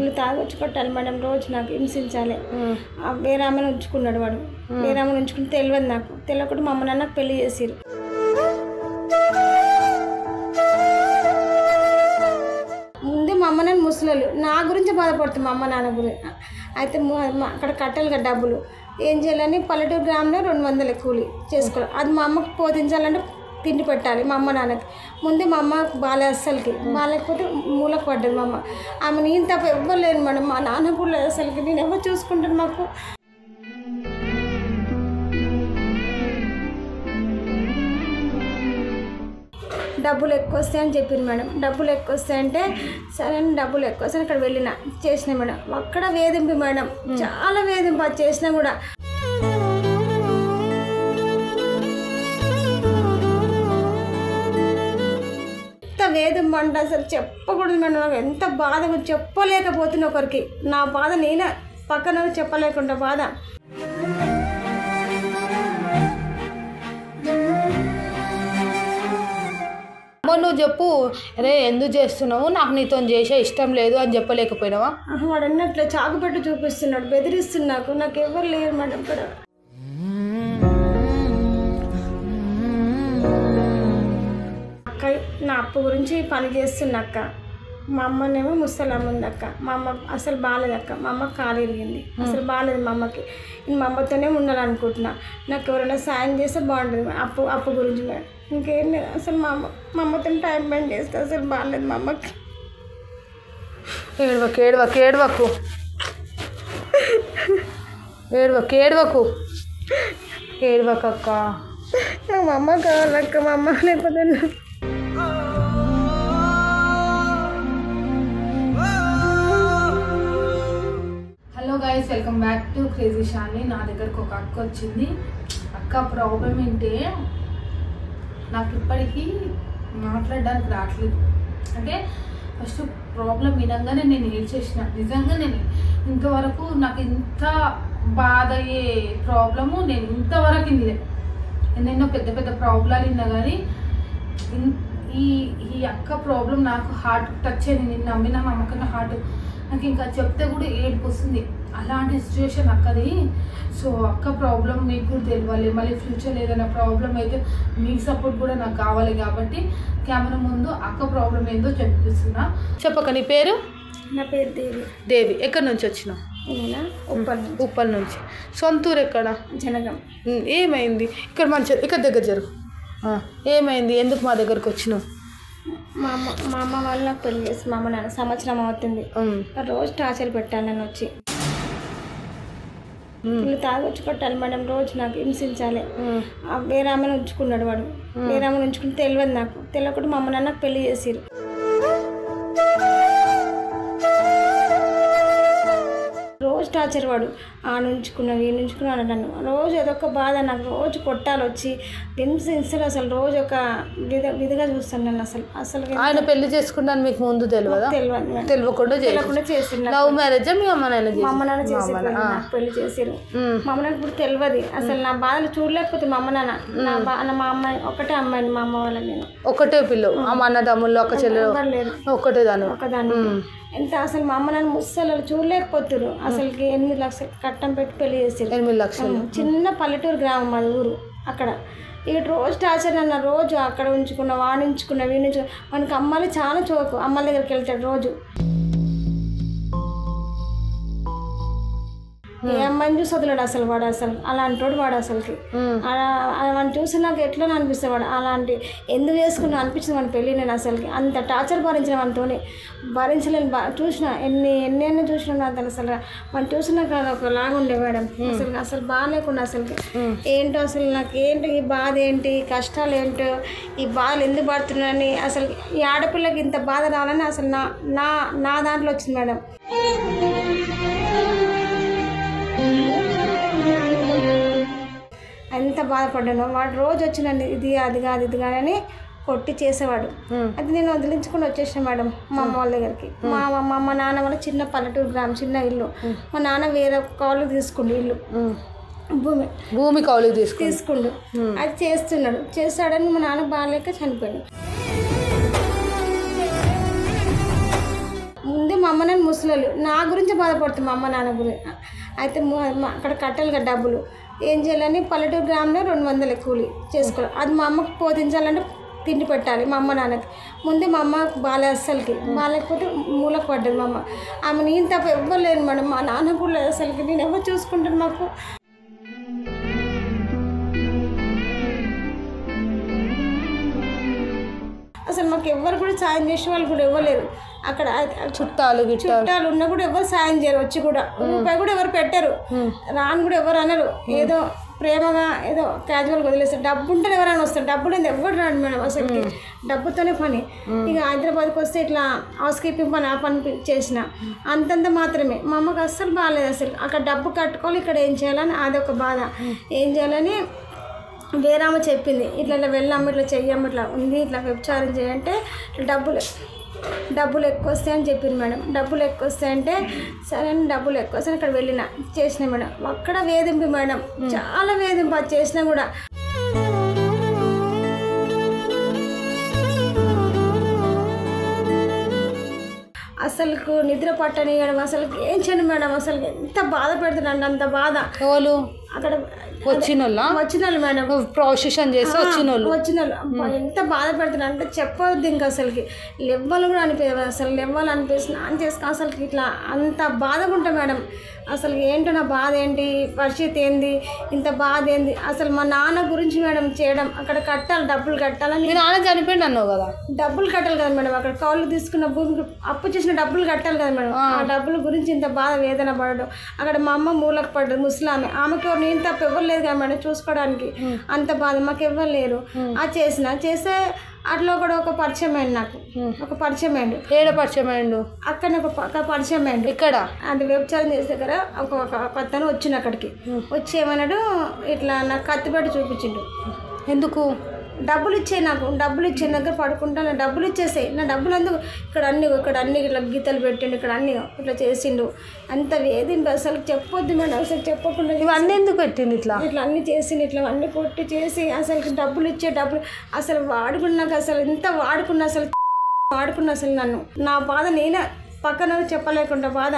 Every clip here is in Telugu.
ఫుల్ తాగొచ్చి కొట్టాలి మేడం, రోజు నాకు హింసించాలి. వేరే ఆమెను ఉంచుకున్నాడు వాడు, వేరే ఆమెను ఉంచుకుని తెలియదు, నాకు తెలియకుండా మా అమ్మ నాన్నకు పెళ్లి చేసిరు. ముందే మా అమ్మ నాన్న ముసలోళ్ళు, నా గురించి బాధపడుతుంది మా అమ్మ నాన్న గురించి. అయితే అక్కడ కట్టాలిగా డబ్బులు, ఏం చేయాలని పల్లెటూరు గ్రామంలో 200 కూలి చేసుకోవాలి. అది మా అమ్మకు పోషించాలంటే తిండి పెట్టాలి మా అమ్మ నాన్నకి. ముందే మా అమ్మ బాలే, అస్సలకి బాగాలేకపోతే మూలకు పడ్డది మా అమ్మ. ఆమె నేను తప్ప ఎవ్వరు లేరు మేడం, మా నాన్న కూడా లేదు అసలుకి. నేను ఎవరు చూసుకుంటాను? మాకు డబ్బులు ఎక్కువ వస్తాయని చెప్పారు మేడం. డబ్బులు ఎక్కువ వస్తాయంటే సరే అని డబ్బులు ఎక్కువ వస్తాయని అక్కడ వెళ్ళిన చేసిన మేడం. అక్కడ వేధింపు మేడం, చాలా వేధింపు. అది చేసినా కూడా ఎంత వేధింపు అంటే అసలు చెప్పకూడదు మేడం. నాకు ఎంత బాధ చెప్పలేకపోతున్నా ఒకరికి. నా బాధ నేనే పక్కన చెప్పలేకుండా బాధ. నువ్వు చెప్పు, అరే ఎందుకు చేస్తున్నావు, నాకు నీతో చేసే ఇష్టం లేదు అని చెప్పలేకపోయినావా? వాడు అన్నట్లు చాకు పెట్టి చూపిస్తున్నాడు, బెదిరిస్తున్నాకు. నాకు ఎవరు లేరు మేడం ఇక్కడ. అక్క నా అప్పు గురించి పని చేస్తున్నక్క. మా అమ్మనేమో ముసలమ్మ ఉంది అక్క. మా అమ్మ అసలు బాగాలేదు అక్క. మా అమ్మ కాలు ఇరిగింది, అసలు బాగాలేదు మా అమ్మకి. నేను మా అమ్మతోనే ఉండాలనుకుంటున్నా. నాకు ఎవరైనా సాయం చేస్తే బాగుంటుంది అప్పు గురించి మేడం. ఇంకేం లేదు అసలు. మా అమ్మతో టైం స్పెండ్ చేస్తే అసలు బాగాలేదు మా అమ్మకి. ఏడవకు ఏడవకు ఏడవకు ఏడవకు ఏడవకు ఏడవకు అక్క. నాకు మా అమ్మ కావాలక్క, మా అమ్మ లేకపోతే. Hello guys, welcome back to crazy Shani. నా దగ్గరకు ఒక అక్క వచ్చింది. అక్క ప్రాబ్లం ఏంటి, నాకు ఇప్పటికీ మాట్లాడడానికి రావట్లేదు. అంటే ఫస్ట్ ప్రాబ్లం వినంగానే నేను ఏడ్చేసిన. నిజంగా నేను ఇంతవరకు నాకు ఇంత బాధ అయ్యే ప్రాబ్లము నేను ఇంతవరకు ఇన్నలే. ఎన్నెన్నో పెద్ద పెద్ద ప్రాబ్లాలు విన్నా కానీ ఈ అక్క ప్రాబ్లం నాకు హార్ట్ టచ్ అయింది. నేను నమ్మిన మా అమ్మకన్నా హార్ట్ నాకు ఇంకా చెప్తే కూడా ఏడుపు వస్తుంది. అలాంటి సిచ్యువేషన్ అక్కది. సో అక్క ప్రాబ్లం మీకు కూడా తెలియాలి. మళ్ళీ ఫ్యూచర్లో ఏదైనా ప్రాబ్లం అయితే మీ సపోర్ట్ కూడా నాకు కావాలి. కాబట్టి కెమెరా ముందు అక్క ప్రాబ్లం ఏందో చెప్పిస్తున్నా. చెప్పక, నీ పేరు? నా పేరు దేవి. దేవి, ఎక్కడి నుంచి వచ్చినావు? ఉప్పల్ నుంచి. సొంతూరు ఎక్కడ? జనగం. ఏమైంది? ఇక్కడ ఇక్కడ దగ్గర జరుగు. ఏమైంది, ఎందుకు మా దగ్గరకు వచ్చినావు? మా అమ్మ వాళ్ళు నాకు పెళ్లి చేసి మా అమ్మ నాన్న సంవత్సరం అవుతుంది. రోజు టార్చర్ పెట్టాలి నన్ను వచ్చి. ఫుల్ తాగొచ్చి కొట్టాలి మేడం, రోజు నాకు హింసించాలి. వేరే ఆమెను ఉంచుకున్నాడు వాడు, వేరే ఆమెను ఉంచుకుని తెలియదు, నాకు తెలియకుండా మా అమ్మ నాన్నకు పెళ్లి చేసిరు. రోజు టార్చర్ వాడు. ఆ నుంచుకున్నావు, ఈ నుంచుకున్నాడు నన్ను. రోజు ఏదొక బాధ, నాకు రోజు కొట్టాలి వచ్చి హింసలు. అసలు రోజు ఒక విధిగా చూస్తాను నన్ను. అసలు ఆయన పెళ్లి చేసుకుంటాను మీకు ముందు తెలియదా? తెలియకుండా చేసిండు. లవ్ మ్యారేజ్ మీ అమ్మ నాన్న? మా అమ్మ నాన్న చేసి పెళ్లి చేసిరు. మా అమ్మ నాన్న ఇప్పుడు తెలియదు. అసలు నా బాధలు చూడలేకపోతే మా అమ్మ నాన్న. మా అమ్మాయి ఒకటే అమ్మాయిని, మా అమ్మ వాళ్ళని. నేను ఒకటే పిల్లలు, అమ్మ అన్న తమ్ముళ్ళు ఒక చెల్లెలు ఒకటే ఒకదాన్ని. ఎంత అసలు మా అమ్మ నాన్న ముసలు చూడలేకపోతున్నారు. అసలుకి 8 లక్షలు కట్టం పెట్టి పెళ్లి చేసారు. 8 లక్షలు. చిన్న పల్లెటూరు గ్రామం మాది ఊరు. అక్కడ ఇక రోజు టార్చర్ అన్న. రోజు అక్కడ ఉంచుకున్న, వాడిని ఉంచుకున్న, వీడిని వానికి అమ్మాయిలు చాలా చోకు. అమ్మాయిల దగ్గరికి వెళ్తాడు రోజు. ఏ అమ్మాయిని చూసి వదిలాడు అసలు వాడు. అసలు అలాంటి వాడు అసలుకి. వాడిని చూసి నాకు ఎట్లా అనిపిస్తుంది వాడు. అలాంటి ఎందుకు చేసుకున్నా అనిపించింది వాడి పెళ్ళి. నేను అసలుకి అంత టార్చర్ భరించిన వాడితోనే భరించలేను. చూసిన ఎన్ని చూసినా అతను అసలు వాడిని చూసినా కాదు ఒకలాగా ఉండే మేడం. అసలు బాగాలేకుండా అసలుకి. ఏంటో అసలు నాకు ఏంటి ఈ బాధ, ఏంటి ఈ కష్టాలు ఏంటో, ఈ బాధలు ఎందుకు పడుతున్నాయని, అసలు ఈ ఆడపిల్లకి ఇంత బాధ రావాలని అసలు నా దాంట్లో వచ్చింది మేడం. ఎంత బాధపడ్డాను. వాడు రోజు వచ్చి నన్ను ఇది అది కాదు ఇది కాదని కొట్టి చేసేవాడు. అది నేను వదిలించుకుని వచ్చేసిన మేడం మా అమ్మ వాళ్ళ దగ్గరికి. మా నాన్న వాళ్ళ చిన్న పల్లెటూరు గ్రామం, చిన్న ఇల్లు. మా నాన్న వేరే కౌలుకు తీసుకుండు ఇల్లు, భూమి కౌలుకు తీసుకుండు. అది చేస్తాడని మా నాన్న బాగాలేక చనిపోయాడు. ముందే మా అమ్మ అమ్మనని ముసలోళ్ళు నా గురించి బాధపడుతుంది మా అమ్మ నాన్న గురించి. అయితే అక్కడ కట్టాలి కదా డబ్బులు, ఏం చేయాలని పల్లెటూరు గ్రామంలో 200 కూలి చేసుకోవాలి. అది మా అమ్మకు పోతించాలంటే తిండి పెట్టాలి మా అమ్మ నాన్నకి. ముందే మా అమ్మ బాలే అస్సలకి బాగాలేకపోతే మూలకు పడ్డది మా అమ్మ. ఆమె నేను తప్ప ఎవ్వరు లేరు మేడం, మా నాన్న కూడా లేదు అసలుకి. నేను ఎవరు చూసుకుంటాను నాకు? అసలు మాకు ఎవరు కూడా సాయం చేసే వాళ్ళు కూడా ఇవ్వలేరు. అక్కడ చుట్టాలు ఉన్నా కూడా ఎవరు సాయం చేయరు, వచ్చి కూడా రూపాయి కూడా ఎవరు పెట్టరు, రాను కూడా ఎవరు అనరు. ఏదో ప్రేమగా ఏదో క్యాజువల్గా వదిలేస్తారు. డబ్బు ఉంటే ఎవరైనా వస్తారు, డబ్బు లేదు ఎవరు రాడు మేడం అసలుకి. డబ్బుతోనే పని. ఇక హైదరాబాద్కి వస్తే ఇట్లా హౌస్ కీపింగ్ పని ఆ పని చేసిన అంతంత మాత్రమే. మా అమ్మకి అస్సలు బాగాలేదు అసలు. అక్కడ డబ్బు కట్టుకోవాలి, ఇక్కడ ఏం చేయాలని అదొక బాధ. ఏం చేయాలని వేరే ఆమె చెప్పింది, ఇట్లా వెళ్ళాము, ఇట్లా చెయ్యము, ఇట్లా ఉంది, ఇట్లా వ్యభిచారం చేయంటే డబ్బులు ఎక్కువ వస్తాయని చెప్పింది మేడం. డబ్బులు ఎక్కువ వస్తాయంటే సరే అని డబ్బులు ఎక్కువ వస్తాయని అక్కడ వెళ్ళిన చేసిన మేడం. అక్కడ వేధింపు మేడం, చాలా వేధింపు. అది చేసినా కూడా అసలుకు నిద్ర పట్టనియడం, అసలు ఏం చేయను మేడం. అసలు ఎంత బాధ పెడుతున్నాండి, అంత బాధ. ఎవరు అక్కడ వచ్చిన వాళ్ళు మేడం, ప్రాసెషన్ చేసి వచ్చిన వాళ్ళు ఎంత బాధ పెడుతున్నా అంటే చెప్పవద్దు. ఇంకా అసలుకి లెవ్వలు కూడా అనిపించదు, అసలు లెవ్వలు అనిపిస్తుంది అని చేసుకో. అసలుకి ఇట్లా అంత బాధగా ఉంటా మేడం. అసలు ఏంటో నా బాధ ఏంటి, పరిస్థితి ఏంది, ఇంత బాధ ఏంది. అసలు మా నాన్న గురించి మేడం చేయడం, అక్కడ కట్టాలి, డబ్బులు కట్టాలని. మీ నాన్న చనిపోయింది అన్నావు కదా, డబ్బులు కట్టాలి కదా మేడం. అక్కడ కౌలు తీసుకున్న భూమికి అప్పు చేసిన డబ్బులు కట్టాలి కదా మేడం. ఆ డబ్బుల గురించి ఇంత బాధ వేదన పడడం. అక్కడ మా అమ్మ మూలకు పడ్డది, ముసలామె. ఆమెకి నేను తప్ప ఎవరు లేదు కదా మేడం చూసుకోవడానికి. అంత బాధ మాకు ఎవరు లేరు. అది చేస్తే అట్లా కూడా ఒక పరిచయం అయింది నాకు. ఒక పరిచయం అయిండు. ఏడ పరిచయం అయిండు? అక్కడ ఒక పరిచయం అయిండు. ఇక్కడ అది వ్యభిచారం చేసే దగ్గర ఒక కొత్తను వచ్చిండు. అక్కడికి వచ్చి ఏమన్నాడు, ఇట్లా నాకు కత్తిపెట్టి చూపించిండు. ఎందుకు? డబ్బులు ఇచ్చే, నాకు డబ్బులు ఇచ్చే దగ్గర పడుకుంటా, నా డబ్బులు ఇచ్చేసాయి. నా డబ్బులు అందుకు ఇక్కడ అన్ని ఇట్లా గీతలు పెట్టిండు, ఇక్కడ అన్ని ఇట్లా చేసిండు. అంత వేధింపు అసలు చెప్పొద్దు మేడం. అసలు చెప్పకుండా ఇవన్నీ ఎందుకు పెట్టిండు? ఇట్లా అన్ని చేసిండు, ఇట్లా అన్ని కొట్టి చేసి అసలు డబ్బులు ఇచ్చే డబ్బులు అసలు వాడుకున్నాక అసలు ఎంత వాడుకున్నా అసలు నన్ను, నా బాధ నేనే పక్కన చెప్పలేకుండా బాధ.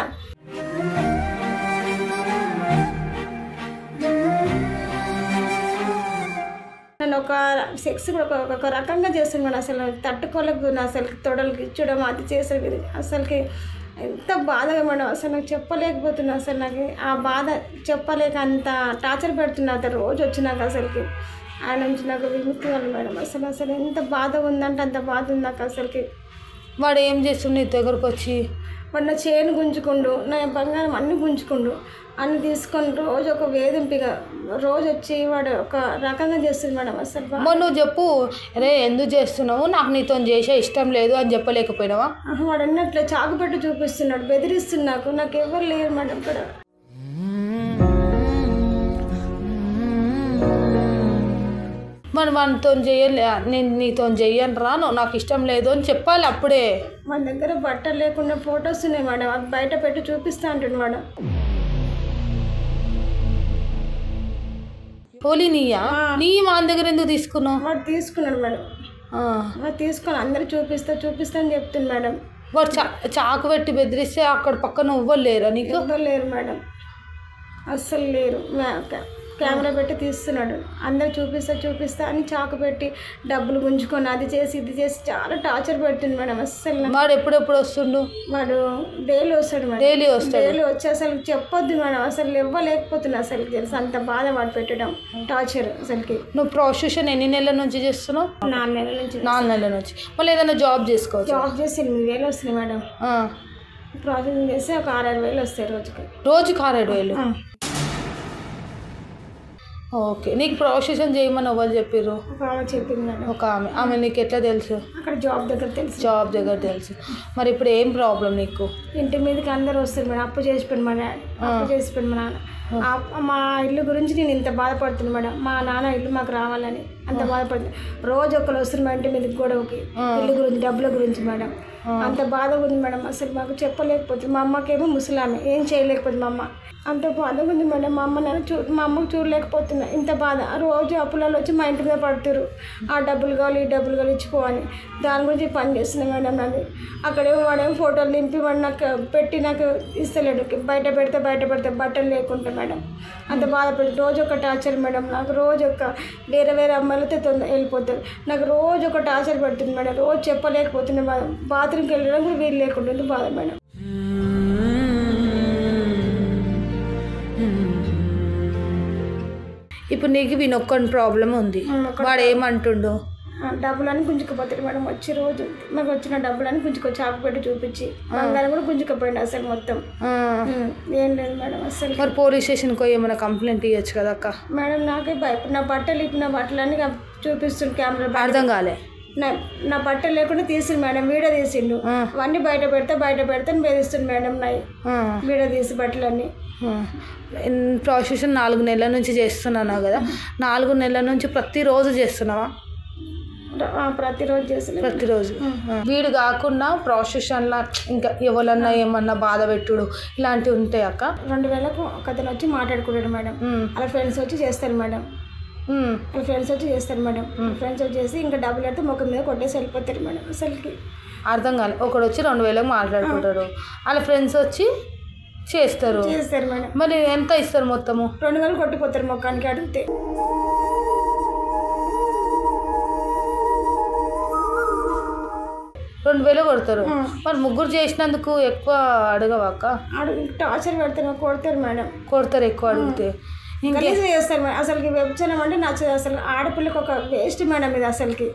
నన్ను ఒక సెక్స్ కూడా ఒక రకంగా చేస్తున్నాడు. అసలు తట్టుకోలేకపోతున్నా. అసలు తొడలకి ఇచ్చడం అది చేసేది అసలుకి ఎంత బాధగా మేడం. అసలు నాకు చెప్పలేకపోతున్నా. అసలు నాకు ఆ బాధ చెప్పలేక అంత టార్చర్ పెడుతున్నా. అతను రోజు వచ్చినాక అసలుకి ఆయన నుంచి నాకు విముక్తి వాళ్ళు మేడం. అసలు ఎంత బాధ ఉందంటే అంత బాధ ఉంది నాకు అసలుకి. వాడు ఏం చేస్తుండు నీ దగ్గరకు వచ్చి? వాడు నా చేను గుంజుకుండు, నా బంగారం అన్నీ గుంజుకుండు, అన్ని తీసుకొని రోజు ఒక వేధింపుగా రోజు వచ్చి వాడు ఒక రకంగా చేస్తుంది మేడం. అసలు నువ్వు చెప్పు, అరే ఎందుకు చేస్తున్నావు, నాకు నీతో చేసే ఇష్టం లేదు అని చెప్పలేకపోయినావా? వాడు అన్నట్లే చాకు పెట్టి చూపిస్తున్నాడు, బెదిరిస్తున్నాడు. నాకు ఎవరు లేరు మేడం ఇక్కడ. మరి మనతో చెయ్యలే, నేను నీతో చెయ్యను రా, నువ్వు నాకు ఇష్టం లేదు అని చెప్పాలి అప్పుడే. మన దగ్గర బట్టలు లేకుండా ఫొటోస్ ఉన్నాయి మేడం, అది బయట పెట్టి చూపిస్తా అంటాడు మేడం. పోలీ నీయా? నీ మన దగ్గర ఎందుకు తీసుకున్నావు? వాడు తీసుకున్నాడు మేడం. వాడు తీసుకొని అందరూ చూపిస్తా అని చెప్తుంది మేడం. వాడు చాకు పెట్టి బెదిరిస్తే అక్కడ పక్కన ఎవ్వరు లేరా నీకు? ఎవ్వరు లేరు మేడం, అస్సలు లేరు. కెమెరా పెట్టి తీస్తున్నాడు, అందరు చూపిస్తా అని చాకు పెట్టి డబ్బులు గుంజుకొని అది చేసి ఇది చేసి చాలా టార్చర్ పెడుతుంది మేడం. అస్సలు వాడు ఎప్పుడెప్పుడు వస్తుండు? వాడు డైలీ వస్తాడు మేడం. డైలీ వచ్చి అసలు చెప్పొద్దు మేడం. అసలు ఇవ్వలేకపోతున్నా అసలు, తెలుసు అంత బాధ వాడు పెట్టడం టార్చర్ అసలుకి. నువ్వు ప్రాస్టిట్యూషన్ ఎన్ని నెలల నుంచి చేస్తున్నావు? 4 నెలల నుంచి. 4 నెలల నుంచి. మళ్ళీ ఏదైనా జాబ్ చేసుకోవచ్చు? జాబ్ చేసి 8,000 వస్తున్నాయి మేడం. ప్రాసెసింగ్ చేస్తే ఒక 6-7 వేలు వస్తాయి రోజుకి. 6-7 వేలు? ఓకే. నీకు ప్రాసెషన్ చేయమని ఎవరు చెప్పారు? ఒక ఆమె చెప్పింది మేడం. ఒక ఆమె నీకు ఎట్లా తెలుసు? అక్కడ జాబ్ దగ్గర తెలుసు. మరి ఇప్పుడు ఏం ప్రాబ్లం నీకు? ఇంటి మీదకి అందరూ వస్తారు మేడం. అప్పు చేసిపోయింది మా డాడీ, అప్పు చేసిపోయింది మా నాన్న. మా ఇల్లు గురించి నేను ఇంత బాధపడుతున్నాను మేడం. మా నాన్న ఇల్లు మాకు రావాలని అంత బాధపడుతుంది. రోజు ఒకరు వస్తున్నారు మా ఇంటి మీదకి గొడవకి, ఇల్లు గురించి, డబ్బుల గురించి మేడం. అంత బాధ ఉంది మేడం. అసలు మాకు చెప్పలేకపోతుంది. మా అమ్మకేమో ముసలామె, ఏం చేయలేకపోతుంది మా అమ్మ. అంత బాధ ఉంది మేడం. మా అమ్మకు చూడలేకపోతున్నా ఇంత బాధ. రోజు అప్పులలో వచ్చి మా ఇంటి మీద పడుతురు. ఆ డబ్బులు కావాలి, ఈ డబ్బులు కావాలి, ఇచ్చిపోవాలి. దాని గురించి పని చేస్తున్నాను మేడం. నాది అక్కడేమో వాడేమో ఫోటోలు దింపి వాడు నాకు పెట్టి నాకు ఇస్తలేడు. బయట పెడితే బట్టలు లేకుండా మేడం. అంత బాధపడి రోజు ఒక టార్చర్ మేడం. నాకు రోజు ఒక వేరే అమ్మాయిలతో వెళ్ళిపోతారు. నాకు రోజు ఒక టార్చర్ పెడుతుంది మేడం. రోజు చెప్పలేకపోతున్నా బాధ. బాత్రూమ్కి వెళ్ళడం కూడా వీలు లేకుండా బాధ మేడం. ఇప్పుడు నీకు వినొక్కని ప్రాబ్లం ఉంది. వాడు ఏమంటుండు? డబ్బులని గుంజుకుపోతాడు మేడం. వచ్చి రోజు మాకు వచ్చిన డబ్బులని గుంజుకొచ్చి ఆకు పెట్టి చూపించి బంగారం కూడా గుంజుకుపోయింది అసలు మొత్తం. ఏం లేదు మేడం అసలు. మరి పోలీస్ స్టేషన్కి పోయి ఏమైనా కంప్లైంట్ ఇవ్వచ్చు కదా అక్క? మేడం నాకే భయపడి నా బట్టలన్నీ చూపిస్తుంది కెమెరా. అర్థం కాలే. నా బట్టలు లేకుండా తీసిండు మేడం. వీడియో తీసిండు. అవన్నీ బయట పెడితే బెదిరిస్తుంది మేడం. నాయి వీడియో తీసి బట్టలన్నీ. ప్రాసెషన్ 4 నెలల నుంచి చేస్తున్నావు కదా, 4 నెలల నుంచి ప్రతిరోజు చేస్తున్నావా? ప్రతిరోజు చేస్తున్నాను. ప్రతిరోజు. వీడు కాకుండా ప్రాసెషన్లో ఇంకా ఎవరన్నా ఏమన్నా బాధ పెట్టుడు ఇలాంటివి ఉంటాయి అక్క? 2000కు ఒక అతను వచ్చి మాట్లాడుకుంటాడు మేడం. అలా ఫ్రెండ్స్ వచ్చి చేస్తారు మేడం. ఫ్రెండ్స్ వచ్చి చేసి ఇంకా డబ్బులు అయితే ముఖం మీద కొట్టేసి వెళ్ళిపోతారు మేడం. అసలుకి అర్థం కాలేదు. ఒకడు వచ్చి 2000కు మాట్లాడుకుంటారు, వాళ్ళ ఫ్రెండ్స్ వచ్చి చేస్తారు మేడం. మరి ఎంత ఇస్తారు? మొత్తము 2000 కొట్టిపోతారు ముఖానికి అడిగితే. 2000 కొడతారు. మరి ముగ్గురు చేసినందుకు ఎక్కువ అడగవాక? టార్చర్ పెడతారు, కొడతారు మేడం. కొడతారు ఎక్కువ అడిగితే. గలీజ్ చేస్తారు మేడం. అసలుకి వెబ్జనం అంటే నచ్చదు. అసలు ఆడపిల్లకి ఒక వేస్ట్ మేడం ఇది. అసలుకి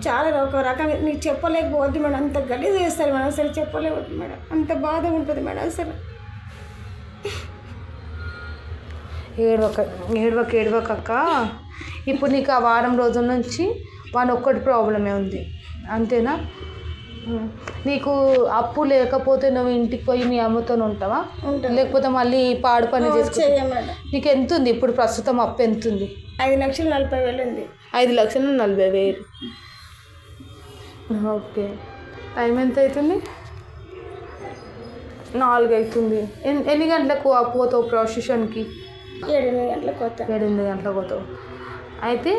చాలా ఒక రకంగా నీకు చెప్పలేకపోవద్దు మేడం. అంత గలీజ్ చేస్తారు మేడం. అసలు చెప్పలేవద్దు మేడం. అంత బాధ ఉంటుంది మేడం. అసలు ఏడవక అక్క. ఇప్పుడు నీకు ఆ వారం రోజుల నుంచి వాని ఒక్కటి ప్రాబ్లమే ఉంది అంతేనా? నీకు అప్పు లేకపోతే నువ్వు ఇంటికి పోయి మీ అమ్మతో ఉంటావా? లేకపోతే మళ్ళీ పాడు పని చేసుకుంటా? నీకు ఎంత ఉంది ఇప్పుడు ప్రస్తుతం? అప్పు ఎంత ఉంది? 5,40,000 ఉంది. 5,40,000. ఓకే. టైం ఎంత అవుతుంది? 4 అవుతుంది. ఎన్ని గంటలకు పోతావు ప్రాసెషన్కి? 7-8 గంటలకు పోతావు. 7-8 గంటలకు పోతావు. అయితే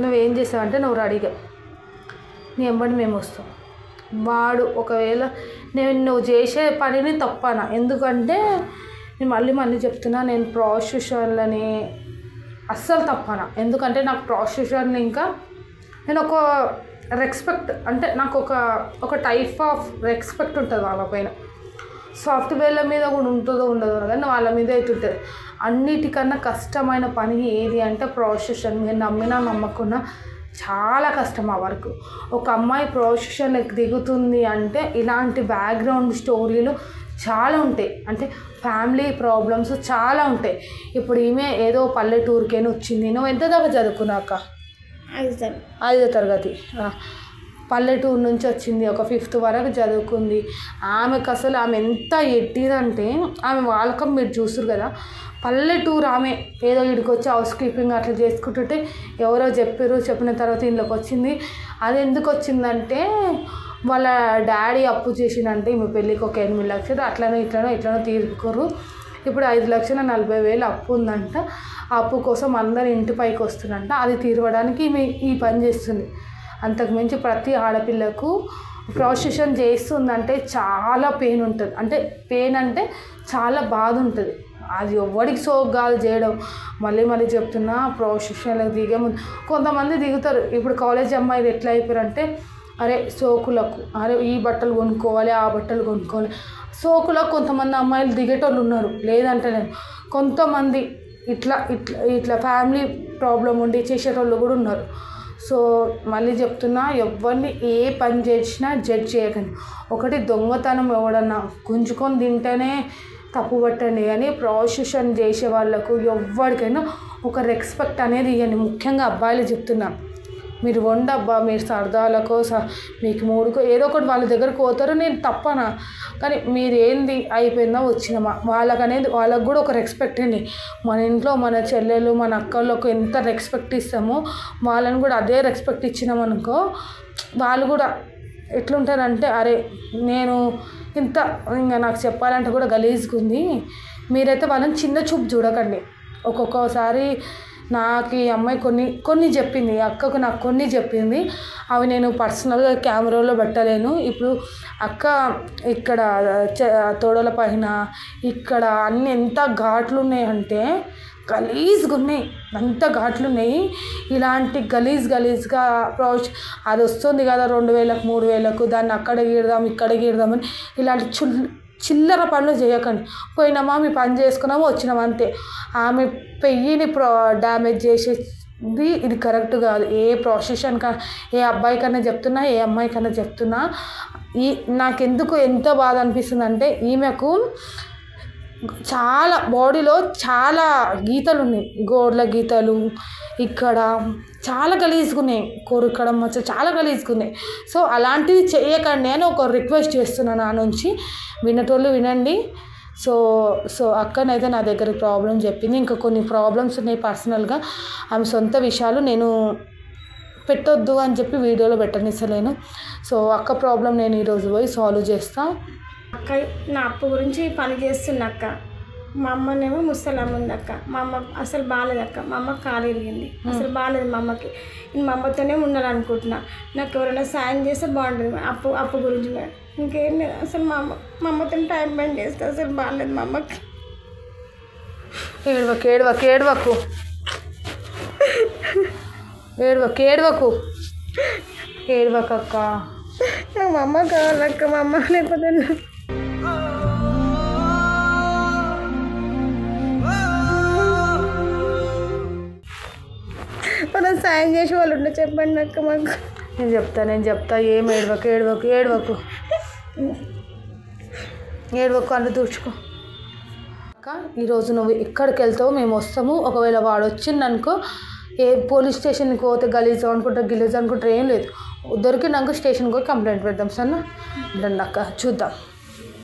నువ్వేం చేసావంటే నువ్వు రెడీగా నీ వెంబడి మేము వస్తాం. వాడు ఒకవేళ నువ్వు చేసే పనిని తప్పనా? ఎందుకంటే నేను మళ్ళీ చెప్తున్నా, నేను ప్రాసెషన్లని అస్సలు తప్పనా. ఎందుకంటే నాకు ప్రాసెషన్ ఇంకా నేను ఒక రెస్పెక్ట్ అంటే నాకు ఒక టైప్ ఆఫ్ రెస్పెక్ట్ ఉంటుంది వాళ్ళ పైన. సాఫ్ట్వేర్ల మీద కూడా ఉంటుందో ఉండదో కానీ వాళ్ళ మీద అయితే ఉంటుంది. అన్నిటికన్నా కష్టమైన పని ఏది అంటే ప్రాసెషన్. మీరు నమ్మినా నమ్మకున్నా చాలా కష్టం ఆ వర్క్. ఒక అమ్మాయి ప్రొఫెషన్కి దిగుతుంది అంటే ఇలాంటి బ్యాక్గ్రౌండ్ స్టోరీలు చాలా ఉంటాయి. అంటే ఫ్యామిలీ ప్రాబ్లమ్స్ చాలా ఉంటాయి. ఇప్పుడు ఈమె ఏదో పల్లెటూరుకేనే వచ్చింది. నువ్వు ఎంత దాకా చదువుకున్నాక? 5వ తరగతి. పల్లెటూరు నుంచి వచ్చింది, ఒక 5th వరకు చదువుకుంది. ఆమెకు అసలు ఆమె ఎంత ఎట్టిదంటే ఆమె వాళ్ళకం మీరు చూసారు కదా. పల్లెటూరు ఆమె ఏదో ఇక్కడికి వచ్చి హౌస్ కీపింగ్ అట్లా చేసుకుంటుంటే ఎవరో చెప్పిన తర్వాత ఇంట్లోకి వచ్చింది. అది ఎందుకు వచ్చిందంటే వాళ్ళ డాడీ అప్పు చేసిందంటే ఈమె పెళ్ళికి ఒక 8 లక్షలు ఇట్లనో తీర్చుకోరు. ఇప్పుడు 5,40,000 అప్పు ఉందంట. ఆ అప్పు కోసం అందరు ఇంటి పైకి వస్తుందంట. అది తీరవడానికి ఈమె ఈ పని చేస్తుంది. అంతకుమించి ప్రతి ఆడపిల్లకు ప్రాసెషన్ చేస్తుందంటే చాలా పెయిన్ ఉంటుంది. అంటే చాలా బాధ ఉంటుంది. అది ఎవరికి సోక్ కాదు చేయడం. మళ్ళీ చెప్తున్నా, ప్రాసెషన్లకు దిగే ముందు కొంతమంది దిగుతారు. ఇప్పుడు కాలేజ్ అమ్మాయిలు ఎట్లా అయిపోయారంటే అరే సోకులకు, అరే ఈ బట్టలు కొనుక్కోవాలి, ఆ బట్టలు కొనుక్కోవాలి. సోకులకు కొంతమంది అమ్మాయిలు దిగేటోళ్ళు ఉన్నారు, లేదంటే నేను. కొంతమంది ఇట్లా ఫ్యామిలీ ప్రాబ్లం ఉండి చేసేటోళ్ళు కూడా ఉన్నారు. సో మళ్ళీ చెప్తున్నా, ఎవరిని ఏ పని చేసినా జడ్జ్ చేయకండి. ఒకటి దొంగతనం ఎవడన్నా గుంజుకొని తింటేనే తప్పు పట్టండి, కానీ ప్రాసెషన్ చేసే వాళ్ళకు ఎవరికైనా ఒక రెస్పెక్ట్ అనేది ఇవ్వండి. ముఖ్యంగా అబ్బాయిలు చెప్తున్నా, మీరు వండబ్బా, మీరు సరదాలకో మీకు మూడుకో ఏదో ఒకటి వాళ్ళ దగ్గరకు పోతారు, నేను తప్పనా, కానీ మీరు ఏంది అయిపోయిందా వచ్చినామా వాళ్ళకనేది వాళ్ళకు కూడా ఒక రెస్పెక్ట్ అండి. మన ఇంట్లో మన చెల్లెలు మన అక్కళ్ళకు ఎంత రెస్పెక్ట్ ఇస్తామో వాళ్ళని కూడా అదే రెస్పెక్ట్ ఇచ్చినాం అనుకో, వాళ్ళు కూడా ఎట్లుంటారంటే అరే నేను ఇంత ఇంకా నాకు చెప్పాలంటే కూడా గలీజ్గా ఉంది. మీరైతే వాళ్ళని చిన్న చూపు చూడకండి. ఒక్కొక్కసారి నాకు ఈ అమ్మాయి కొన్ని చెప్పింది, అక్కకు నాకు కొన్ని చెప్పింది, అవి నేను పర్సనల్గా కెమెరాలో పెట్టలేను. ఇప్పుడు అక్క ఇక్కడ తోడల పైన ఇక్కడ అన్నీ ఎంత ఘాట్లు ఉన్నాయంటే గలీజ్గా ఉన్నాయి, అంత ఘాట్లు ఉన్నాయి. ఇలాంటి గలీజ్గా అది వస్తుంది కదా 2000కు 3000కు, దాన్ని అక్కడ గీడదాం ఇక్కడ గీడదామని ఇలాంటి చిల్లర పనులు చేయకండి. పోయినామా మీ పని చేసుకున్నామా వచ్చినామా అంతే. ఆమె పెయ్యిని డ్యామేజ్ చేసేది ఇది కరెక్ట్ కాదు. ఏ ప్రొఫెషన్ ఏ అబ్బాయికన్నా చెప్తున్నా ఏ అమ్మాయికన్నా చెప్తున్నా, నాకెందుకు ఎంత బాధ అనిపిస్తుంది అంటే ఈమెకు చాలా బాడీలో చాలా గీతలు ఉన్నాయి, గోర్ల గీతలు ఇక్కడ చాలా గలీజ్గా ఉన్నాయి, కొరకడం మచ్చ చాలా గలీజ్గా ఉన్నాయి. సో అలాంటివి చేయకండి అని ఒక రిక్వెస్ట్ చేస్తున్నాను నా నుంచి. వినేటోళ్ళు వినండి. సో అక్కనైతే నా దగ్గర ప్రాబ్లం చెప్పింది. ఇంకా కొన్ని ప్రాబ్లమ్స్ ఉన్నాయి పర్సనల్గా, ఆమె సొంత విషయాలు నేను పెట్టొద్దు అని చెప్పి వీడియోలో పెట్టనిస్తలేను. సో అక్క ప్రాబ్లం నేను ఈరోజు పోయి సాల్వ్ చేస్తాను. అక్క నా అప్పు గురించి పని చేస్తున్న అక్క, మా అమ్మనేమో ముసలమ్మ ఉంది అక్క. మా అమ్మ అసలు బాగాలేదు అక్క, మా అమ్మ కాలు ఇరిగింది, అసలు బాగాలేదు మా అమ్మకి. నేను మా అమ్మతోనే ఉండాలనుకుంటున్నా, నాకు ఎవరైనా సాయం చేస్తే బాగుంటుంది అప్పు గురించి. ఇంకేం లేదు అసలు మా అమ్మతో టైం స్పెండ్ చేస్తే అసలు బాగాలేదు మా అమ్మకి. ఏడవకక్క. మా అమ్మ కావాలక్క, మా అమ్మ లేకపోతే మనం సాయం చేసే వాళ్ళు ఉంటే చెప్పండి అక్క మాకు. నేను చెప్తా ఏం ఏడవకు అంటే దూర్చుకో అక్క. ఈరోజు నువ్వు ఎక్కడికి వెళ్తావో మేము వస్తాము. ఒకవేళ వాడు వచ్చిందనుకో ఏ పోలీస్ స్టేషన్కి పోతే గలీజ్ అనుకుంటా ఏం లేదు, దొరికినాక స్టేషన్కి పోయి కంప్లైంట్ పెడదాం సరేనా. రండి అక్క చూద్దాం.